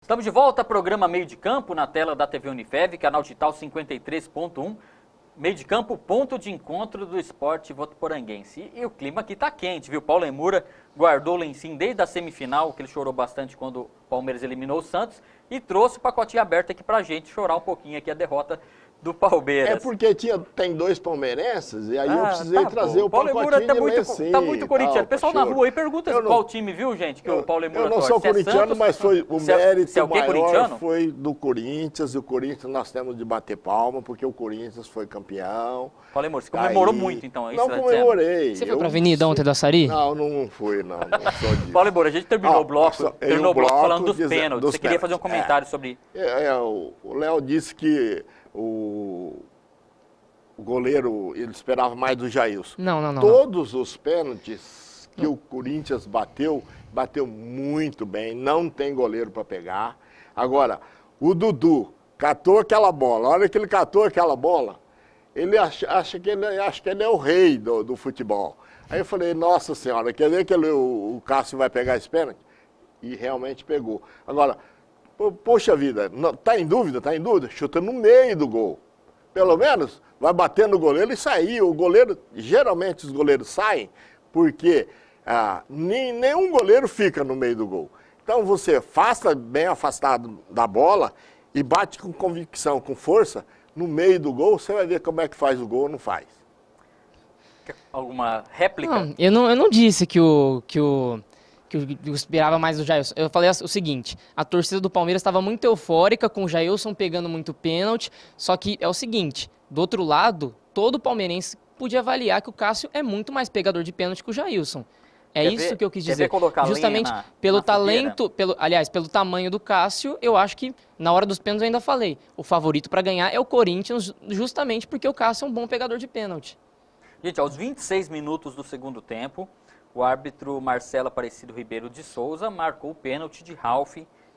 Estamos de volta ao programa Meio de Campo, na tela da TV Unifev, canal digital 53.1. Meio de campo, ponto de encontro do esporte votuporanguense. E o clima aqui tá quente, viu? Paulo Emura guardou o lencinho desde a semifinal, que ele chorou bastante quando o Palmeiras eliminou o Santos, e trouxe o pacotinho aberto aqui pra gente chorar um pouquinho aqui a derrota do Palmeiras. É porque tem dois palmeirenses e aí eu precisei trazer o Paulo pacotinho Emura lencinho. tá muito corintiano. O pessoal na rua aí pergunta qual time, viu, gente, que o Paulo Emura Eu não sou corintiano, mas foi o mérito maior foi do Corinthians. E o Corinthians nós temos de bater palma, porque o Corinthians foi campeão. Paulo Emura, você comemorou muito, então, é isso? Não comemorei. Você foi pra Avenida ontem da Açaí? Não fui, não sou disso. Paulo Emura, a gente terminou o bloco falando dos pênaltis. Você queria fazer um comentário sobre... O Léo disse que o goleiro, ele esperava mais do Jailson. Não. Todos os pênaltis que o Corinthians bateu muito bem, não tem goleiro para pegar. Agora, o Dudu catou aquela bola, a hora que ele catou aquela bola, ele acha que ele é o rei do futebol. Aí eu falei, nossa senhora, quer ver que o Cássio vai pegar esse pênalti? E realmente pegou. Agora, poxa vida, tá em dúvida? Chuta no meio do gol. Pelo menos vai bater no goleiro e sair. O goleiro, geralmente os goleiros saem porque nenhum goleiro fica no meio do gol. Então você afasta bem afastado da bola e bate com convicção, com força, no meio do gol, você vai ver como é que faz o gol ou não faz. Alguma réplica? Não, eu não disse que eu esperava mais do Jailson. Eu falei o seguinte, a torcida do Palmeiras estava muito eufórica com o Jailson pegando muito pênalti, só que é o seguinte, do outro lado, todo palmeirense podia avaliar que o Cássio é muito mais pegador de pênalti que o Jailson. É isso que eu quis dizer. Justamente pelo talento, pelo tamanho do Cássio, eu acho que na hora dos pênaltis eu ainda falei, o favorito para ganhar é o Corinthians, justamente porque o Cássio é um bom pegador de pênalti. Gente, aos 26 minutos do segundo tempo, o árbitro Marcelo Aparecido Ribeiro de Souza marcou o pênalti de Ralf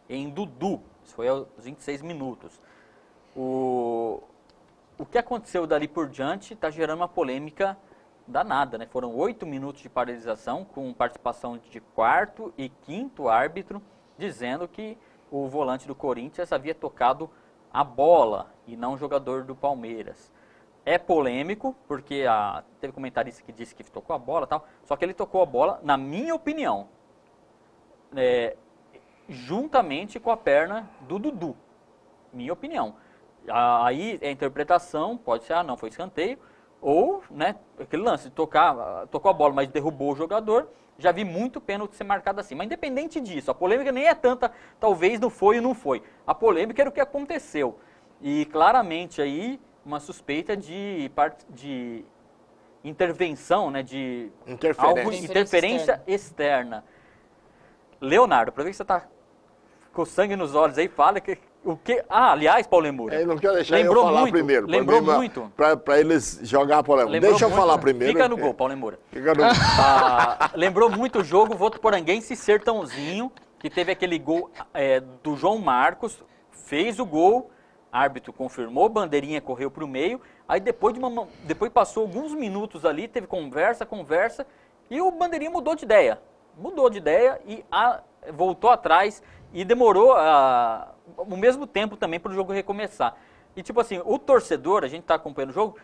em Dudu. Isso foi aos 26 minutos. O que aconteceu dali por diante está gerando uma polêmica danada, né? Foram 8 minutos de paralisação, com participação de quarto e quinto árbitro, dizendo que o volante do Corinthians havia tocado a bola e não o jogador do Palmeiras. É polêmico, porque teve comentarista que disse que tocou a bola e tal, só que ele tocou a bola, na minha opinião, juntamente com a perna do Dudu. Minha opinião. Aí a interpretação pode ser, não, foi escanteio, ou, né, aquele lance de tocou a bola, mas derrubou o jogador. Já vi muito pênalti ser marcado assim. Mas independente disso, a polêmica nem é tanta, talvez não foi ou não foi. A polêmica era o que aconteceu. E claramente aí uma suspeita de intervenção, né, de interferência externa. Leonardo, para ver que você está com sangue nos olhos aí, fala que o que... aliás, Paulo Emura. Eu não quero deixar eu falar primeiro. Lembrou muito. Para eles jogar a polêmica. Deixa eu falar primeiro. Fica no gol, Paulo Emura. Fica no gol. Lembrou muito o jogo Votuporanguense e Sertãozinho, que teve aquele gol do João Marcos, fez o gol, árbitro confirmou, bandeirinha correu para o meio, aí depois passou alguns minutos ali, teve conversa, e o bandeirinha mudou de ideia. E voltou atrás e demorou o mesmo tempo também para o jogo recomeçar. E tipo assim, o torcedor, a gente está acompanhando o jogo,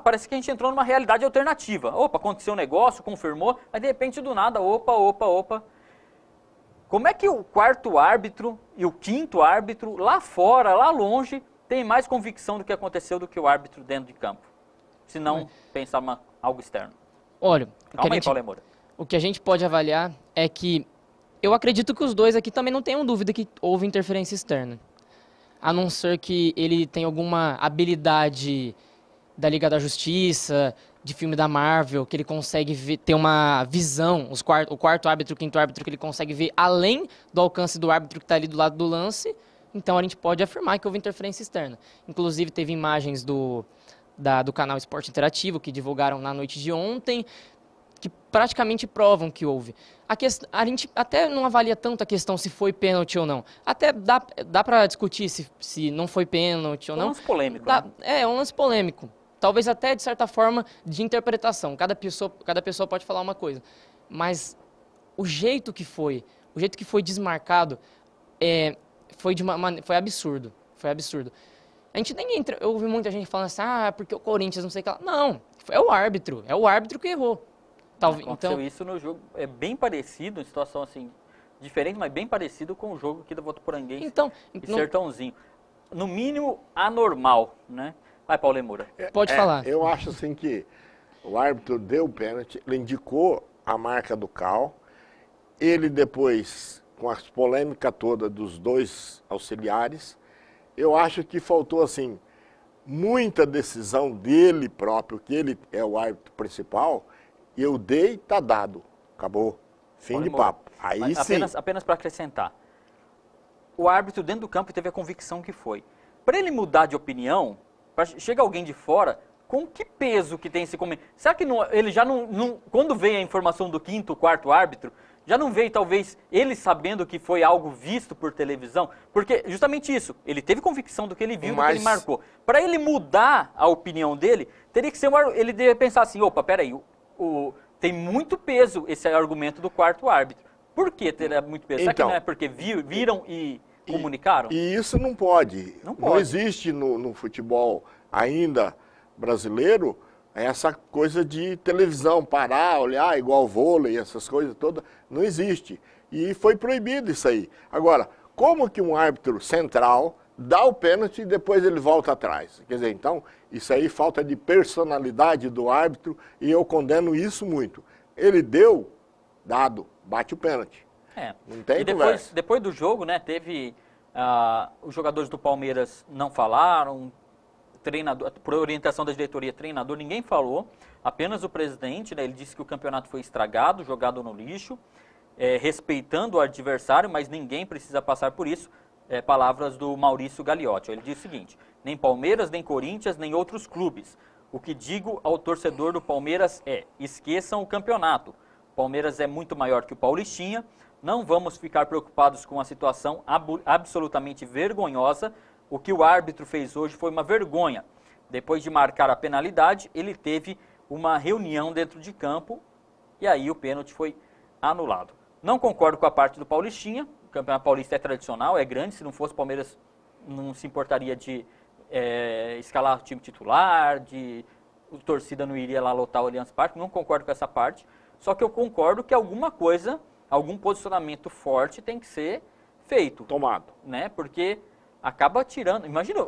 parece que a gente entrou numa realidade alternativa. Opa, aconteceu um negócio, confirmou, mas de repente do nada, opa. Como é que o quarto árbitro e o quinto árbitro, lá fora, lá longe, tem mais convicção do que aconteceu do que o árbitro dentro de campo? Se não pensar algo externo. Olha, o que a gente pode avaliar é que eu acredito que os dois aqui também não tenham dúvida que houve interferência externa. A não ser que ele tenha alguma habilidade da Liga da Justiça, de filme da Marvel, que ele consegue ter uma visão, o quarto árbitro, o quinto árbitro, que ele consegue ver além do alcance do árbitro que está ali do lado do lance, então a gente pode afirmar que houve interferência externa. Inclusive teve imagens do canal Esporte Interativo, que divulgaram na noite de ontem, que praticamente provam que houve. A gente até não avalia tanto a questão se foi pênalti ou não. Até dá para discutir se não foi pênalti ou não. É um lance polêmico, né? É um lance polêmico. Talvez até, de certa forma, de interpretação. Cada pessoa pode falar uma coisa. Mas o jeito que foi desmarcado, foi absurdo. Foi absurdo. A gente nem entra. Eu ouvi muita gente falando assim, porque o Corinthians não sei o que lá. Não, é o árbitro. É o árbitro que errou. Aconteceu isso no jogo. É bem parecido, em situação assim, diferente, mas bem parecido com o jogo aqui do Votuporanguense e Sertãozinho. No mínimo, anormal, né? Vai, Paulo Moura. Pode falar. Eu acho assim que o árbitro deu o pênalti, ele indicou a marca do Cal, ele depois, com as polêmicas todas dos dois auxiliares, eu acho que faltou, assim, muita decisão dele próprio, que ele é o árbitro principal, eu dei, tá dado, acabou, fim de papo. Aí mas sim. Apenas para acrescentar, o árbitro dentro do campo teve a convicção que foi. Para ele mudar de opinião, chega alguém de fora, com que peso que tem esse comentário? Será que ele já não... Quando veio a informação do quinto, quarto árbitro, já não veio talvez ele sabendo que foi algo visto por televisão? Porque justamente isso, ele teve convicção do que ele viu, do que ele marcou. Para ele mudar a opinião dele, teria que ser ele deve pensar assim, opa, peraí, tem muito peso esse argumento do quarto árbitro. Por que teria muito peso? Será que não é porque viram e comunicaram? E isso não pode. Não existe no futebol ainda brasileiro essa coisa de televisão, parar, olhar, igual vôlei, essas coisas todas, não existe. E foi proibido isso aí. Agora, como que um árbitro central dá o pênalti e depois ele volta atrás? Quer dizer, então, isso aí falta de personalidade do árbitro e eu condeno isso muito. Ele deu, dado, bate o pênalti. Não tem conversa. Depois do jogo, né, teve... os jogadores do Palmeiras não falaram, treinador, por orientação da diretoria, treinador, ninguém falou, apenas o presidente, né, ele disse que o campeonato foi estragado, jogado no lixo, respeitando o adversário, mas ninguém precisa passar por isso. Palavras do Maurício Gagliotti. Ele diz o seguinte: nem Palmeiras, nem Corinthians, nem outros clubes. O que digo ao torcedor do Palmeiras esqueçam o campeonato. O Palmeiras é muito maior que o Paulistinha. Não vamos ficar preocupados com a situação absolutamente vergonhosa. O que o árbitro fez hoje foi uma vergonha. Depois de marcar a penalidade, ele teve uma reunião dentro de campo e aí o pênalti foi anulado. Não concordo com a parte do Paulistinha. O Campeonato Paulista é tradicional, é grande. Se não fosse o Palmeiras, não se importaria de escalar o time titular, o torcida não iria lá lotar o Allianz Parque. Não concordo com essa parte. Só que eu concordo que alguma coisa, algum posicionamento forte tem que ser feito. Tomado. Né? Porque acaba tirando... Imagina,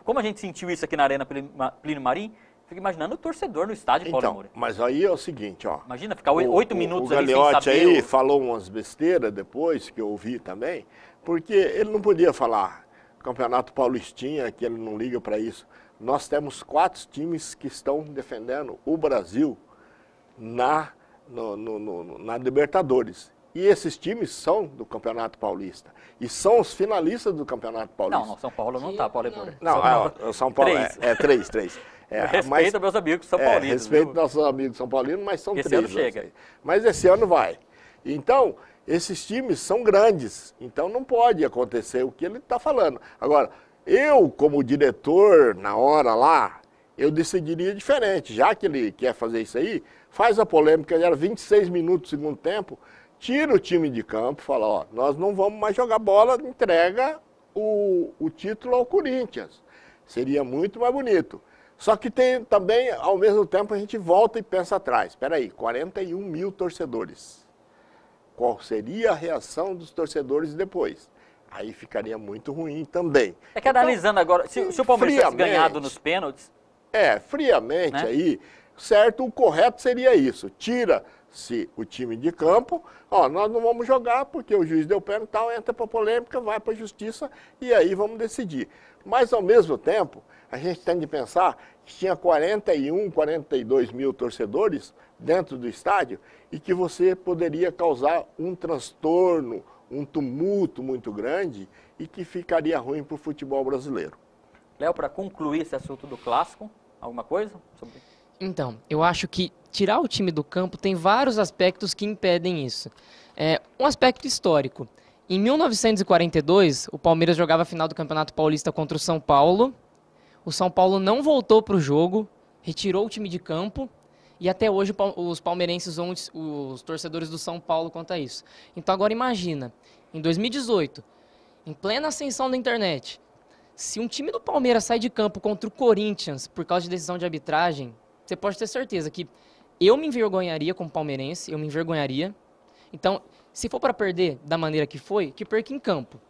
como a gente sentiu isso aqui na Arena Plínio Marim, fico imaginando o torcedor no estádio, Paulo Moura. Mas aí é o seguinte, ó. Imagina ficar 8 minutos ali sem saber... O Gagliotti aí falou umas besteiras depois, que eu ouvi também, porque ele não podia falar Campeonato Paulistinha, que ele não liga para isso. Nós temos 4 times que estão defendendo o Brasil na Libertadores. E esses times são do Campeonato Paulista. E são os finalistas do Campeonato Paulista. Não, São Paulo não está, Paulo Moura. Não, São Paulo é 3. Respeita meus amigos São Paulinos. Respeito nossos amigos São Paulinos, mas são 3. Esse ano chega. Mas esse ano vai. Então, esses times são grandes. Então não pode acontecer o que ele está falando. Agora, eu, como diretor, na hora lá, eu decidiria diferente. Já que ele quer fazer isso aí, faz a polêmica, era 26 minutos do segundo tempo, tira o time de campo, fala, ó, nós não vamos mais jogar bola, entrega o título ao Corinthians. Seria muito mais bonito. Só que tem também, ao mesmo tempo, a gente volta e pensa atrás. Espera aí, 41 mil torcedores. Qual seria a reação dos torcedores depois? Aí ficaria muito ruim também. É que analisando agora, se o Palmeiras tivesse ganhado nos pênaltis... friamente, né? Aí, certo, o correto seria isso. Tira-se o time de campo, ó, nós não vamos jogar porque o juiz deu pênalti e tal, entra para polêmica, vai para a justiça e aí vamos decidir. Mas, ao mesmo tempo, a gente tem de pensar que tinha 41, 42 mil torcedores dentro do estádio e que você poderia causar um transtorno, um tumulto muito grande e que ficaria ruim para o futebol brasileiro. Léo, para concluir esse assunto do clássico, alguma coisa sobre... Então, eu acho que tirar o time do campo tem vários aspectos que impedem isso. Um aspecto histórico. Em 1942, o Palmeiras jogava a final do Campeonato Paulista contra o São Paulo. O São Paulo não voltou para o jogo, retirou o time de campo e até hoje os palmeirenses vão, os torcedores do São Paulo quanto a isso. Então agora imagina, em 2018, em plena ascensão da internet, se um time do Palmeiras sai de campo contra o Corinthians por causa de decisão de arbitragem, você pode ter certeza que eu me envergonharia como palmeirense, eu me envergonharia. Então, se for para perder da maneira que foi, que perca em campo.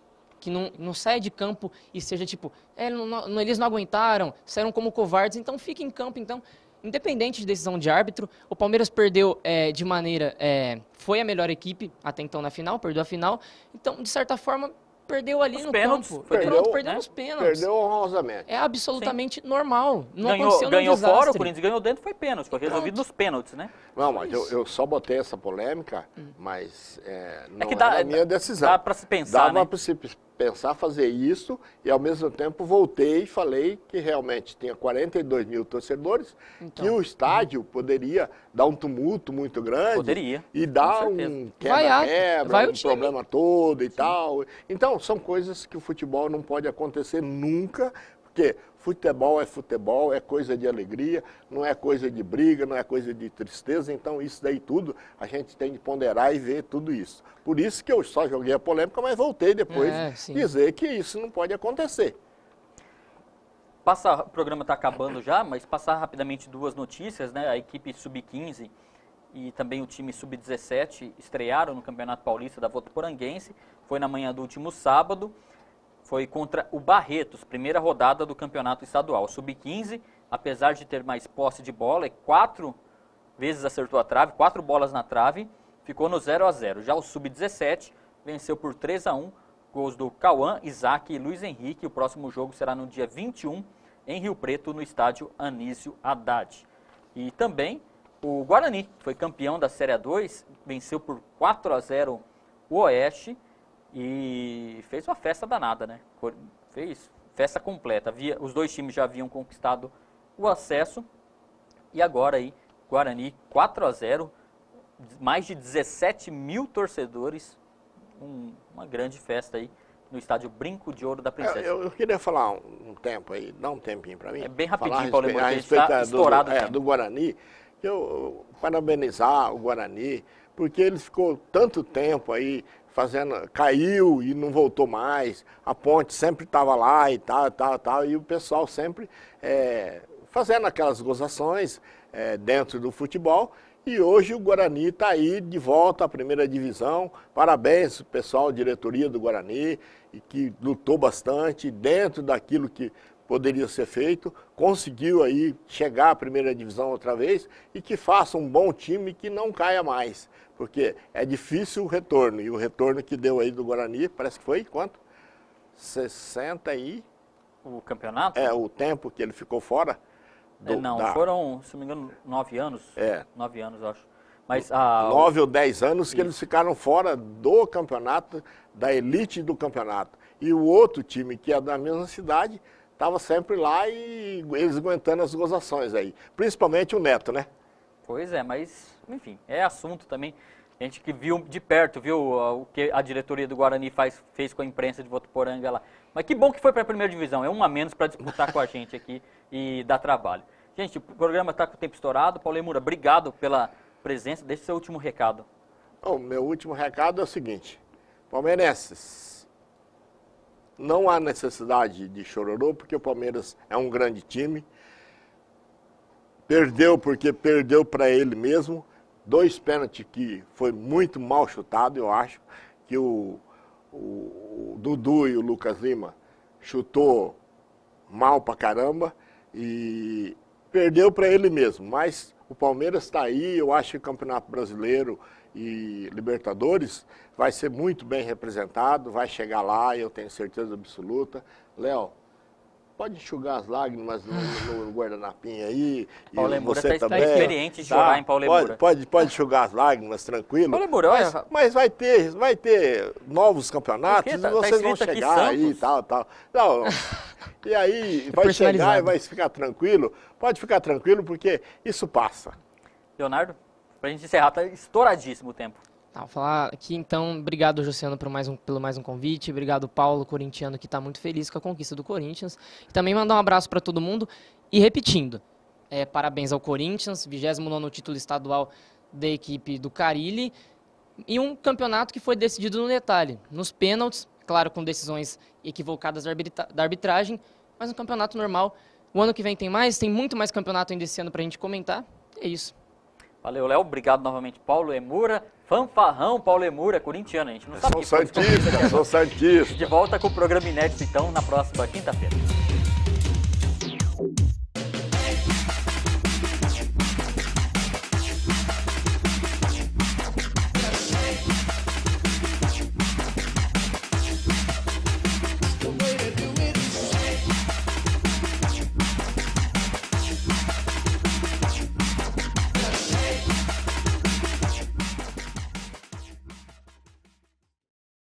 Que não saia de campo e seja tipo, eles não aguentaram, saíram como covardes, então fique em campo. Então, independente de decisão de árbitro, o Palmeiras perdeu de maneira... foi a melhor equipe até então na final, perdeu a final. Então, de certa forma, perdeu ali Os no pênaltis, campo. perdeu, Perdeu né? nos pênaltis. Perdeu honrosamente. É absolutamente normal. Não aconteceu Ganhou desastre. fora, o Corinthians ganhou dentro, foi pênalti. Foi resolvido nos pênaltis, né? Não, mas eu só botei essa polêmica, mas não que era a minha decisão. Dá para se pensar, Dava né? para se pensar fazer isso e, ao mesmo tempo, voltei e falei que realmente tinha 42 mil torcedores, Então. que o estádio poderia dar um tumulto muito grande. Poderia, E dar com certeza. um Vai quebra-quebra, o um time. problema todo e tal. Então, são coisas que o futebol não pode acontecer nunca, porque futebol é coisa de alegria, não é coisa de briga, não é coisa de tristeza, então isso daí tudo a gente tem que ponderar e ver tudo isso. Por isso que eu só joguei a polêmica, mas voltei depois dizer que isso não pode acontecer. O programa está acabando já, mas passar rapidamente duas notícias, né? A equipe Sub-15 e também o time Sub-17 estrearam no Campeonato Paulista da Votuporanguense. Foi na manhã do último sábado. Foi contra o Barretos, primeira rodada do campeonato estadual. O Sub-15, apesar de ter mais posse de bola, 4 vezes acertou a trave, 4 bolas na trave, ficou no 0-0. Já o Sub-17 venceu por 3-1, gols do Cauã, Isaac e Luiz Henrique. O próximo jogo será no dia 21, em Rio Preto, no estádio Anísio Haddad. E também o Guarani, que foi campeão da Série A2, venceu por 4-0 o Oeste, e fez uma festa danada, né? Fez festa completa. Os dois times já haviam conquistado o acesso. E agora aí, Guarani 4-0, mais de 17 mil torcedores. Uma grande festa aí no estádio Brinco de Ouro da Princesa. Eu queria falar um tempo aí, dá um tempinho para mim. É bem rapidinho, falar Paulo a Moura, que a gente respeito está estourado o tempo. do Guarani. Eu parabenizar o Guarani, porque ele ficou tanto tempo aí caiu e não voltou mais, a ponte sempre estava lá e tal, e o pessoal sempre fazendo aquelas gozações dentro do futebol, e hoje o Guarani está aí de volta à primeira divisão. Parabéns ao pessoal, diretoria do Guarani, e que lutou bastante dentro daquilo que poderia ser feito, conseguiu aí chegar à primeira divisão outra vez e que faça um bom time que não caia mais, porque é difícil o retorno, e o retorno que deu aí do Guarani, parece que foi quanto? 60 e... O campeonato? O tempo que ele ficou fora. Foram, se não me engano, 9 anos. 9 anos, eu acho. Mas, 9 ou 10 anos que eles ficaram fora do campeonato, da elite do campeonato. E o outro time, que é da mesma cidade, estava sempre lá e eles aguentando as gozações aí. Principalmente o Neto, né? Pois é, mas, enfim, é assunto também. A gente que viu de perto, viu o que a diretoria do Guarani fez com a imprensa de Votuporanga lá. Mas que bom que foi para a primeira divisão. É um a menos para disputar com a gente aqui e dar trabalho. Gente, o programa está com o tempo estourado. Paulo Moura, obrigado pela presença. Deixe seu último recado. O meu último recado é o seguinte. Palmeirenses, não há necessidade de chororô, porque o Palmeiras é um grande time. Perdeu porque perdeu para ele mesmo. 2 pênaltis que foi muito mal chutado, eu acho. Que o Dudu e o Lucas Lima chutou mal pra caramba. E perdeu para ele mesmo. Mas o Palmeiras está aí, eu acho que o Campeonato Brasileiro e Libertadores vai ser muito bem representado, vai chegar lá, eu tenho certeza absoluta. Léo, pode enxugar as lágrimas no guardanapinho aí. Paulo Moura está experiente de chorar em Paulo Moura. Pode enxugar as lágrimas, tranquilo. Paulo Moura, olha... mas vai ter novos campeonatos e vocês vão chegar aí e tal. Não. E aí vai chegar e vai ficar tranquilo. Pode ficar tranquilo porque isso passa. Leonardo, pra gente encerrar, tá estouradíssimo o tempo. Vou falar aqui então, obrigado Josiano pelo mais um convite, obrigado Paulo, corintiano, que está muito feliz com a conquista do Corinthians. E também mandar um abraço para todo mundo e repetindo, parabéns ao Corinthians, 29º título estadual da equipe do Carille, e um campeonato que foi decidido no detalhe, nos pênaltis, claro, com decisões equivocadas da arbitragem, mas um campeonato normal. O ano que vem tem muito mais campeonato ainda esse ano pra gente comentar. É isso. Valeu, Léo. Obrigado novamente, Paulo Emura. Fanfarrão, Paulo Emura, corintiano. A gente não sabe Sou disso. santista, sou santista. De volta com o programa inédito, então, na próxima quinta-feira.